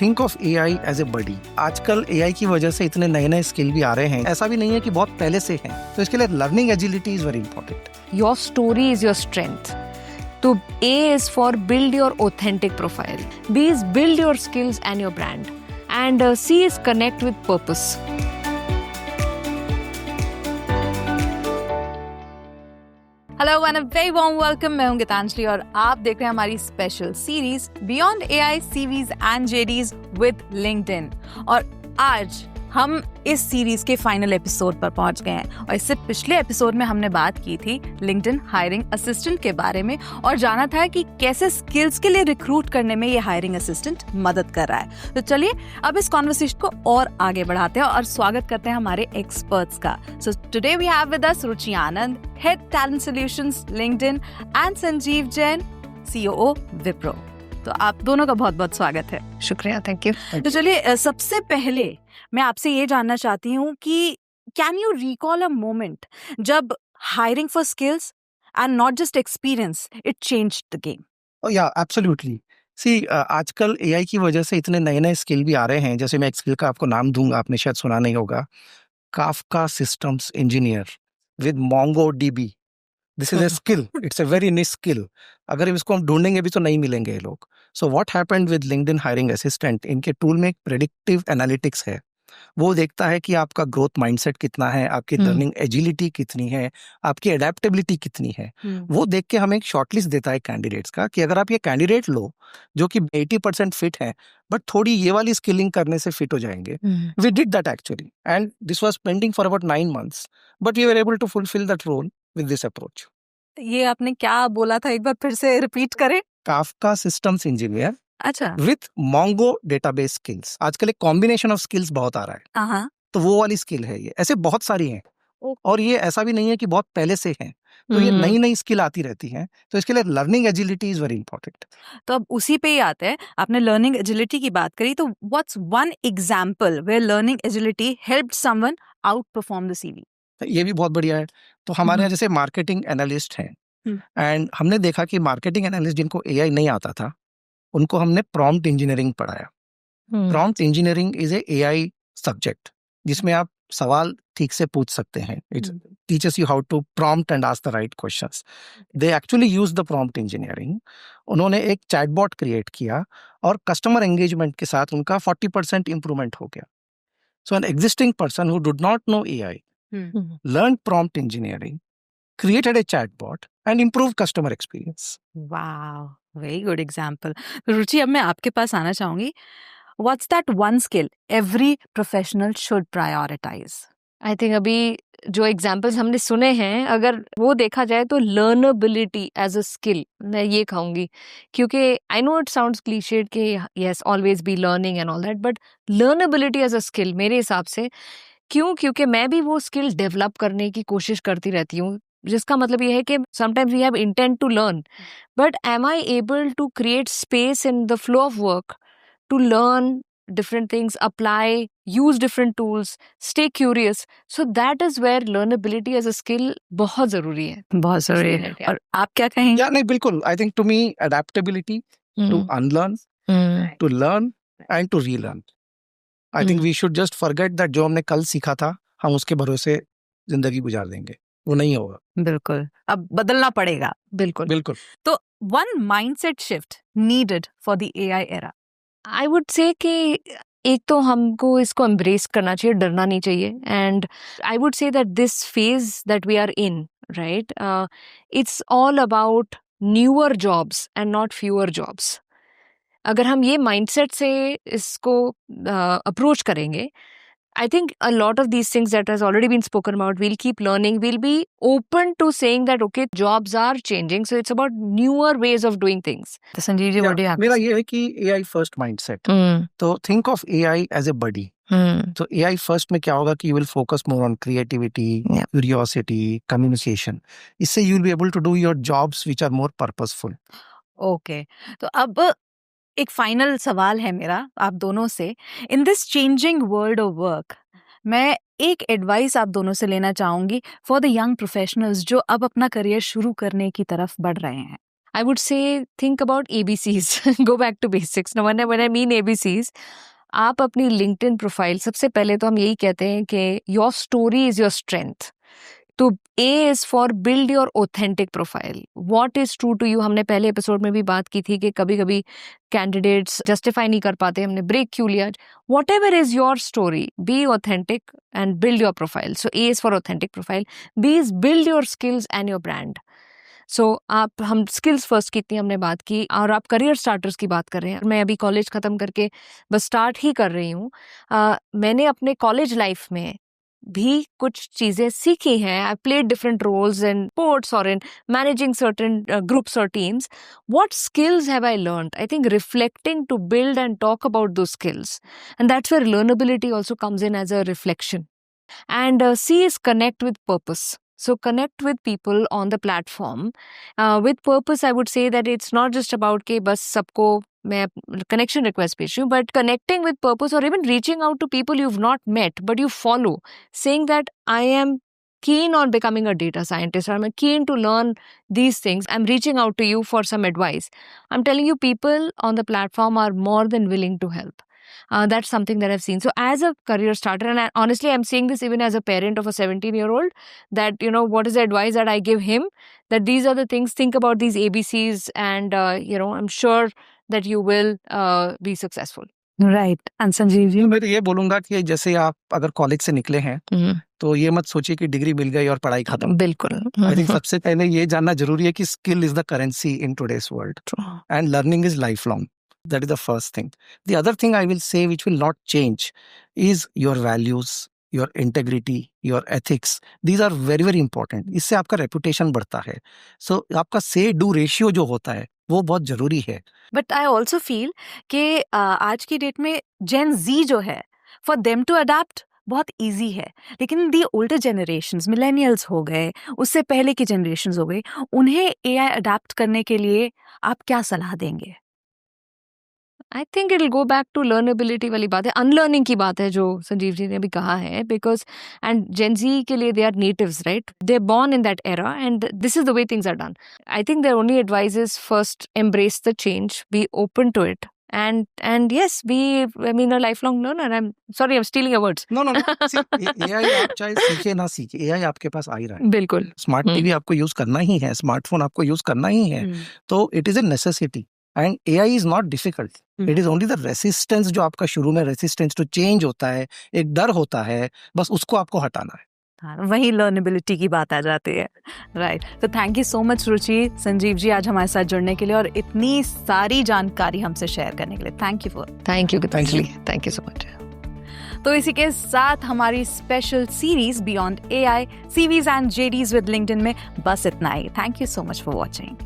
Think of AI as a buddy. आजकल AI की वजह से इतने नए नए स्किल भी आ रहे हैं, ऐसा भी नहीं है कि बहुत पहले से हैं, तो इसके लिए learning agility is very important. Your story is your strength. So A is for build your authentic profile. B is build your skills and your brand. And C is connect with purpose. Hello and a very warm welcome. मैं हूं गीतांजलि और आप देख रहे हैं हमारी special series beyond AI CVs and JDs with LinkedIn. और आज हम इस सीरीज के फाइनल एपिसोड पर पहुंच गए हैं। और इससे पिछले एपिसोड में हमने बात की थी लिंक्डइन हायरिंग असिस्टेंट के बारे में और जाना था कि कैसे स्किल्स के लिए रिक्रूट करने में ये हायरिंग असिस्टेंट मदद कर रहा है। तो चलिए अब इस कॉन्वर्सेशन को और आगे बढ़ाते हैं और स्वागत करते हैं हमारे एक्सपर्ट्स का। So today we have with us Ruchi Anand, head talent solutions LinkedIn, and Sanjeev Jain, COO Wipro. तो आप दोनों का बहुत बहुत स्वागत है। शुक्रिया, थैंक यू। तो चलिए सबसे पहले मैं आपसे ये जानना चाहती हूँ कि can you recall a moment जब hiring for skills and not just experience it changed the game? Oh yeah, absolutely. सी, आजकल एआई की वजह से इतने नए नए स्किल भी आ रहे हैं। जैसे मैं एक स्किल का आपको नाम दूंगा, आपने शायद सुना नहीं होगा, Kafka systems engineer with MongoDB। This is a skill, it's a very निश स्किल। अगर इसको हम ढूंढेंगे भी तो नहीं मिलेंगे ये लोग। So what happened with LinkedIn hiring assistant, इनके टूल में एक प्रेडिक्टिव एनालिटिक्स है। वो देखता है कि आपका ग्रोथ माइंडसेट कितना है, आपकी लर्निंग एजिलिटी कितनी है, आपकी अडेप्टेबिलिटी कितनी है। वो देख के हमें एक शॉर्टलिस्ट देता है कैंडिडेट्स का कि अगर आप ये कैंडिडेट लो जो कि 80% फिट है बट थोड़ी ये वाली स्किलिंग करने से फिट हो जाएंगे। We did that actually and this was pending for about 9 months, but we were able to fulfil that role with this approach. ये आपने क्या बोला था, एक बार फिर से रिपीट करें? काफका सिस्टम्स इंजीनियर अच्छा, विथ Mongo डेटाबेस स्किल्स। आजकल एक कॉम्बिनेशन ऑफ स्किल्स बहुत आ रहा है, हाँ, तो वो वाली स्किल है ये। ऐसे बहुत सारी हैं और ये ऐसा भी नहीं है कि बहुत पहले से हैं, तो ये नई नई स्किल आती रहती हैं, तो इसके लिए learning agility is very important. तो अब उसी पे ही आते हैं। आपने लर्निंग एजिलिटी की बात करी, तो what's one example where learning agility helped someone outperform the CV? ये भी बहुत बढ़िया है। तो हमारे यहाँ जैसे मार्केटिंग एनालिस्ट हैं एंड हमने देखा कि मार्केटिंग एनालिस्ट जिनको एआई नहीं आता था उनको हमने प्रॉम्प्ट इंजीनियरिंग पढ़ाया। Prompt engineering is a AI subject जिसमें आप सवाल ठीक से पूछ सकते हैं। It teaches you how to prompt and ask the right questions. They actually use the prompt engineering. उन्होंने एक चैटबॉट क्रिएट किया और कस्टमर एंगेजमेंट के साथ उनका 40% इंप्रूवमेंट हो गया। So an existing person who did not know AI learned prompt engineering, created a chatbot and improved customer experience. Wow, very good example. Ruchi, अब मैं आपके पास आना चाहूंगी। What's that one skill every professional should prioritise? I think अभी जो examples हमने सुने हैं, अगर वो देखा जाए तो लर्नेबिलिटी एज अ स्किल मैं ये कहूँगी, क्योंकि I know it sounds cliched कि yes always be learning and all that, but learnability as a skill मेरे हिसाब से क्योंकि मैं भी वो स्किल डेवलप करने की कोशिश करती रहती हूँ, जिसका मतलब ये है कि sometimes we have intent to learn, but am I able to create space in the flow of work to learn different things, apply, use different tools, stay curious. So that is where learnability as a skill बहुत जरूरी है। बहुत जरूरी है। और आप क्या कहेंगे? या नहीं, बिल्कुल। I think to me adaptability, to unlearn, to learn and to relearn. I think we should just forget that जो हमने कल सीखा था हम उसके भरोसे जिंदगी गुजार देंगे, वो नहीं होगा। बिल्कुल, अब बदलना पड़ेगा। बिल्कुल बिल्कुल। तो one mindset shift needed for the AI era? I would से कि एक तो हमको इसको एम्ब्रेस करना चाहिए, डरना नहीं चाहिए। And I would say that this phase that we are in, right, it's all about newer jobs and not fewer jobs. अगर हम ये माइंडसेट से इसको अप्रोच करेंगे, I think a lot of these things that has already been spoken about, we'll keep learning, we'll be open to saying that, okay, jobs are changing, so it's about newer ways of doing things. तो Sanjeev ji, what do you have? मेरा ये है कि AI first mindset। तो think of AI as a buddy। तो AI first में क्या होगा कि you will focus more on creativity, curiosity, communication. इससे you will be able to do your jobs which are more purposeful. Okay, तो अब एक फाइनल सवाल है मेरा आप दोनों से। In this changing world of work, मैं एक एडवाइस आप दोनों से लेना चाहूंगी फॉर द यंग प्रोफेशनल्स जो अब अपना करियर शुरू करने की तरफ बढ़ रहे हैं। I would say think about ABCs. Go back to basics. Now when I mean ABCs, आप अपनी LinkedIn प्रोफाइल, सबसे पहले तो हम यही कहते हैं कि your story is your strength. तो A is for build your authentic profile. What is true to you? हमने पहले एपिसोड में भी बात की थी कि कभी कभी कैंडिडेट्स जस्टिफाई नहीं कर पाते, हमने ब्रेक क्यों लिया. Whatever is your story, be authentic and build your profile. So A is for authentic profile. B is build your skills and your brand. हम स्किल्स फर्स्ट की इतनी हमने बात की, और आप करियर स्टार्टर्स की बात कर रहे हैं. मैं अभी कॉलेज ख़त्म करके बस स्टार्ट ही कर रही हूँ. मैंने अपने कॉलेज लाइफ में भी कुछ चीज़ें सीखी हैं. I played different roles in sports और इन मैनेजिंग सर्टेन ग्रुप्स और teams. What skills have I learned? I think reflecting to build and talk about those skills, and that's where learnability also comes in as a reflection. And C is connect with purpose. So connect with people on the platform. With purpose, I would say that it's not just about कि बस सबको मैं connection request भेज रही हूँ, but connecting with purpose or even reaching out to people you've not met but you follow, saying that I am keen on becoming a data scientist, or I'm keen to learn these things. I'm reaching out to you for some advice. I'm telling you, people on the platform are more than willing to help. That's something that I've seen. So as a career starter, and honestly, I'm seeing this even as a parent of a 17-year-old, that, what is the advice that I give him? That these are the things, think about these ABCs, and, I'm sure that you will be successful. Right. And Sanjeev ji? मैं तो ये बोलूंगा कि जैसे आप अगर college से निकले हैं तो ये मत सोचिए कि डिग्री मिल गई और पढ़ाई खत्म. बिल्कुल. आई थिंक सबसे पहले ये जानना जरूरी है कि skill is the currency in today's world, and learning is life long. That is the first thing. The other thing I will say, which will not change, is your values, your integrity, your ethics. These are very, very important. इससे आपका reputation बढ़ता है. So आपका say do ratio जो होता है वो बहुत जरूरी है. बट आई ऑल्सो फील कि आज की डेट में जेन जी जो है, फॉर देम टू अडेप्ट बहुत ईजी है, लेकिन दी ओल्डर जनरेशंस, मिलेनियल्स हो गए, उससे पहले की जनरेशंस हो गई, उन्हें एआई अडेप्ट करने के लिए आप क्या सलाह देंगे? I think it will go back to learnability वाली बात है, अनलर्निंग की बात है जो संजीव जी ने भी कहा है. बिकॉज एंड जेन जी के लिए they are natives, right? They are born in that era and this is the way things are done. I think their only advice is first embrace the change, be open to it, and yes, be, I mean, a lifelong learner. I'm sorry, I'm stealing your words. No. See, AI आप चाहे सीखे ना सीखे, AI आपके पास आ ही रहा है. बिल्कुल. Smart TV आपको यूज करना ही है, स्मार्टफोन आपको यूज करना ही है. तो it is a necessity. And AI is not difficult. It is only the resistance, जो आपका शुरू में रेसिस्टेंस टू चेंज होता है, एक डर होता है, बस उसको आपको हटाना है. वही लर्नेबिलिटी की बात आ जाती है. राइट. तो थैंक यू सो मच रुचि, संजीव जी, आज हमारे साथ जुड़ने के लिए और इतनी सारी जानकारी हमसे शेयर करने के लिए. Thank you Geetanjali, thank you so much. तो इसी के साथ हमारी special series beyond AI CVs and JDs with LinkedIn में बस इतना ही. Thank you so much for watching.